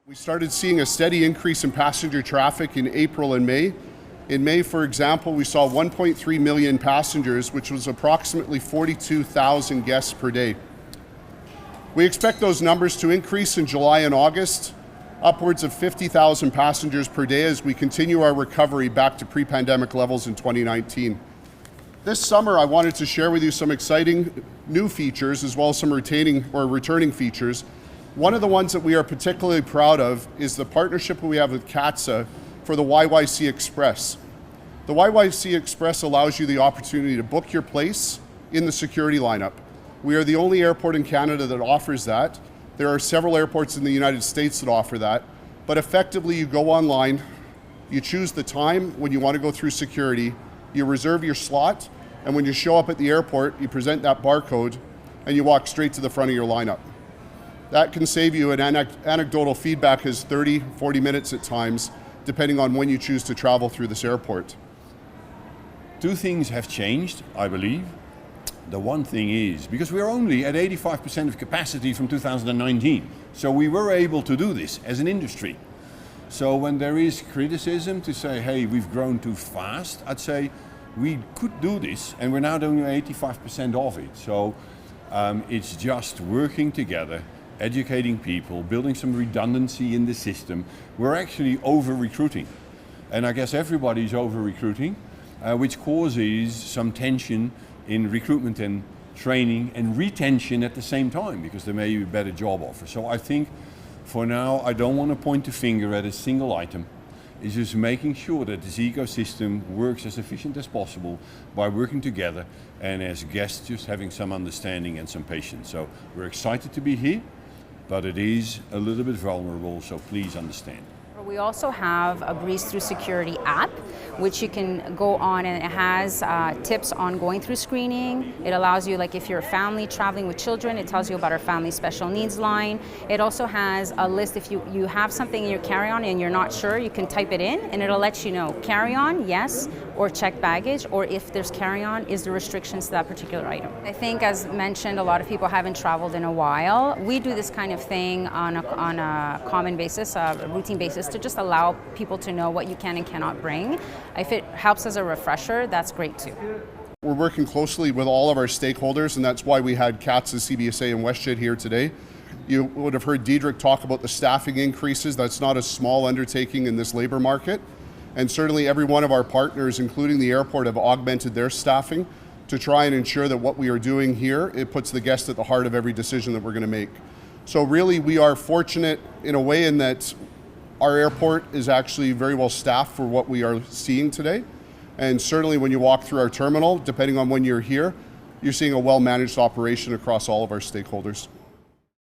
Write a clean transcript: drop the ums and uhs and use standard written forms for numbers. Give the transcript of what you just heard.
We started seeing a steady increase in passenger traffic in April and May. In May, for example, we saw 1.3 million passengers, which was approximately 42,000 guests per day. We expect those numbers to increase in July and August, upwards of 50,000 passengers per day as we continue our recovery back to pre-pandemic levels in 2019. This summer, I wanted to share with you some exciting new features as well as some returning features. One of the ones that we are particularly proud of is the partnership we have with CATSA for the YYC Express. The YYC Express allows you the opportunity to book your place in the security lineup. We are the only airport in Canada that offers that. There are several airports in the United States that offer that, but effectively you go online, you choose the time when you want to go through security, you reserve your slot, and when you show up at the airport, you present that barcode and you walk straight to the front of your lineup. That can save you, an anecdotal feedback is 30, 40 minutes at times, depending on when you choose to travel through this airport. Two things have changed, I believe. The one thing is, because we're only at 85% of capacity from 2019, so we were able to do this as an industry. So when there is criticism to say, hey, we've grown too fast, I'd say we could do this, and we're now doing 85% of it. So it's just working together, educating people, building some redundancy in the system. We're actually over-recruiting. And I guess everybody's over-recruiting, which causes some tension in recruitment and training and retention at the same time, because there may be a better job offer. So I think for now, I don't want to point a finger at a single item. It's just making sure that this ecosystem works as efficient as possible by working together and as guests just having some understanding and some patience. So we're excited to be here, but it is a little bit vulnerable, so please understand. We also have a Breeze Through Security app, which you can go on, and it has tips on going through screening. It allows you, like if you're a family traveling with children, it tells you about our family special needs line. It also has a list, if you have something in your carry-on and you're not sure, you can type it in and it'll let you know carry-on, yes, or check baggage, or if there's carry-on, is there restrictions to that particular item. I think, as mentioned, a lot of people haven't traveled in a while. We do this kind of thing on a common basis, a routine basis, to just allow people to know what you can and cannot bring. If it helps as a refresher, that's great too. We're working closely with all of our stakeholders, and that's why we had CATSA, CBSA, and WestJet here today. You would have heard Diedrich talk about the staffing increases. That's not a small undertaking in this labor market. And certainly every one of our partners, including the airport, have augmented their staffing to try and ensure that what we are doing here, it puts the guest at the heart of every decision that we're going to make. So really, we are fortunate in a way in that our airport is actually very well staffed for what we are seeing today. And certainly when you walk through our terminal, depending on when you're here, you're seeing a well-managed operation across all of our stakeholders.